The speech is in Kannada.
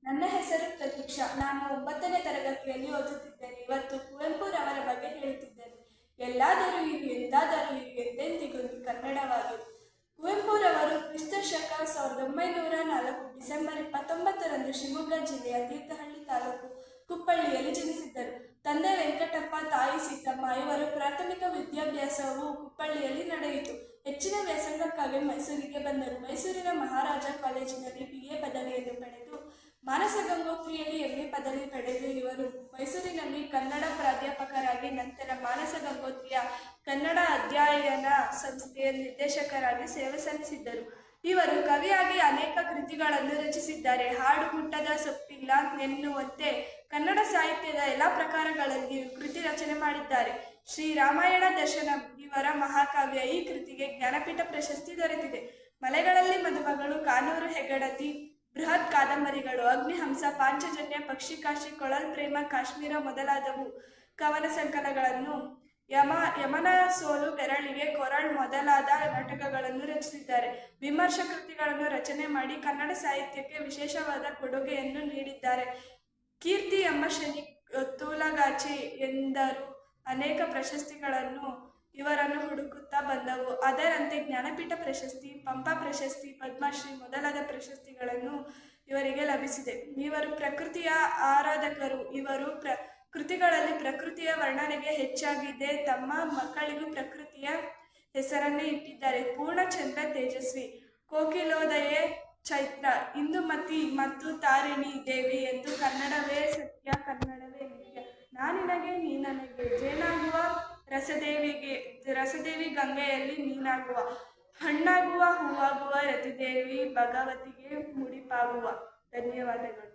ನನ್ನ ಹೆಸರು ಪ್ರತೀಕ್ಷಾ. ನಾನು 9ನೇ ತರಗತಿಯಲ್ಲಿ ಓದುತ್ತಿದ್ದೇನೆ. ಇವತ್ತು ಕುವೆಂಪುರವರ ಬಗ್ಗೆ ಹೇಳುತ್ತಿದ್ದೇನೆ. ಎಲ್ಲಾದರೂ ಇರು ಎಂದಾದರೂ ಇರು ಎಂದೆಂದಿಗೂ ನೀ ಕನ್ನಡವಾಗಿರು. ಕುವೆಂಪುರವರು ಕ್ರಿಸ್ತ ಶಕ 1904 ಡಿಸೆಂಬರ್ 29ರಂದು ಶಿವಮೊಗ್ಗ ಜಿಲ್ಲೆಯ ತೀರ್ಥಹಳ್ಳಿ ತಾಲೂಕು ಕುಪ್ಪಳ್ಳಿಯಲ್ಲಿ ಜನಿಸಿದ್ದರು. ತಂದೆ ವೆಂಕಟಪ್ಪ, ತಾಯಿ ಸೀತಮ್ಮ. ಇವರು ಪ್ರಾಥಮಿಕ ವಿದ್ಯಾಭ್ಯಾಸವು ಕುಪ್ಪಳ್ಳಿಯಲ್ಲಿ ನಡೆಯಿತು. ಹೆಚ್ಚಿನ ವ್ಯಾಸಂಗಕ್ಕಾಗಿ ಮೈಸೂರಿಗೆ ಬಂದರು. ಮೈಸೂರಿನ ಮಹಾರಾಜ ಕಾಲೇಜಿನಲ್ಲಿ BA ಪದವಿಯನ್ನು ಪಡೆದು ಮಾನಸ ಗಂಗೋತ್ರಿಯಲ್ಲಿ MA ಪದವಿ ಪಡೆದು ಇವರು ಮೈಸೂರಿನಲ್ಲಿ ಕನ್ನಡ ಪ್ರಾಧ್ಯಾಪಕರಾಗಿ ನಂತರ ಮಾನಸ ಗಂಗೋತ್ರಿಯ ಕನ್ನಡ ಅಧ್ಯಯನ ಸಂಸ್ಥೆಯ ನಿರ್ದೇಶಕರಾಗಿ ಸೇವೆ ಸಲ್ಲಿಸಿದ್ದರು. ಇವರು ಕವಿಯಾಗಿ ಅನೇಕ ಕೃತಿಗಳನ್ನು ರಚಿಸಿದ್ದಾರೆ. ಹಾಡು ಮುಟ್ಟದ ಸೊಪ್ಪಿಲ್ಲ ಎನ್ನುವಂತೆ ಕನ್ನಡ ಸಾಹಿತ್ಯದ ಎಲ್ಲ ಪ್ರಕಾರಗಳಲ್ಲಿಯೂ ಕೃತಿ ರಚನೆ ಮಾಡಿದ್ದಾರೆ. ಶ್ರೀ ರಾಮಾಯಣ ದರ್ಶನಂ ಇವರ ಮಹಾಕಾವ್ಯ. ಈ ಕೃತಿಗೆ ಜ್ಞಾನಪೀಠ ಪ್ರಶಸ್ತಿ ದೊರೆತಿದೆ. ಮಲೆಗಳಲ್ಲಿ ಮದುಮಗಳು, ಕಾನೂರು ಹೆಗ್ಗಡತಿ, ಬೃಹತ್ ಕಾದಂಬರಿಗಳು, ಅಗ್ನಿಹಂಸ, ಪಾಂಚಜನ್ಯ, ಪಕ್ಷಿಕಾಶಿ, ಕೊಳಲ್ ಪ್ರೇಮ, ಕಾಶ್ಮೀರ ಮೊದಲಾದವು ಕವನ ಸಂಕಲನಗಳನ್ನು, ಯಮನ ಸೋಲು, ಬೆರಳಿಗೆ ಕೊರಳ್ ಮೊದಲಾದ ನಾಟಕಗಳನ್ನು ರಚಿಸಿದ್ದಾರೆ. ವಿಮರ್ಶ ಕೃತಿಗಳನ್ನು ರಚನೆ ಮಾಡಿ ಕನ್ನಡ ಸಾಹಿತ್ಯಕ್ಕೆ ವಿಶೇಷವಾದ ಕೊಡುಗೆಯನ್ನು ನೀಡಿದ್ದಾರೆ. ಕೀರ್ತಿ ಎಂಬ ಶನಿ, ತೂಲಗಾಚಿ ಎಂದರು ಅನೇಕ ಪ್ರಶಸ್ತಿಗಳನ್ನು ಇವರನ್ನು ಹುಡುಕುತ್ತಾ ಬಂದವು. ಅದರಂತೆ ಜ್ಞಾನಪೀಠ ಪ್ರಶಸ್ತಿ, ಪಂಪ ಪ್ರಶಸ್ತಿ, ಪದ್ಮಶ್ರೀ ಮೊದಲಾದ ಪ್ರಶಸ್ತಿಗಳನ್ನು ಇವರಿಗೆ ಲಭಿಸಿದೆ. ಇವರು ಪ್ರಕೃತಿಯ ಆರಾಧಕರು. ಇವರು ಕೃತಿಗಳಲ್ಲಿ ಪ್ರಕೃತಿಯ ವರ್ಣನೆಗೆ ಹೆಚ್ಚಾಗಿದೆ. ತಮ್ಮ ಮಕ್ಕಳಿಗೂ ಪ್ರಕೃತಿಯ ಹೆಸರನ್ನೇ ಇಟ್ಟಿದ್ದಾರೆ. ಪೂರ್ಣಚಂದ್ರ ತೇಜಸ್ವಿ, ಕೋಕಿಲೋದಯೆ ಚೈತ್ರ, ಇಂದುಮತಿ ಮತ್ತು ತಾರಿಣಿ ದೇವಿ ಎಂದು ಕನ್ನಡವೇ ಸತ್ಯ, ಕನ್ನಡವೇ ನಿತ್ಯ, ನಾನಿನಗೆ ನೀ ನನಗೆ, ಜೇನಾಗುವ ರಸದೇವಿ ಗಂಗೆಯಲ್ಲಿ ನೀನಾಗುವ, ಹಣ್ಣಾಗುವ ಹೂವಾಗುವ ರತಿದೇವಿ ಭಗವತಿಗೆ ಮುಡಿಪಾಗುವ. ಧನ್ಯವಾದಗಳು.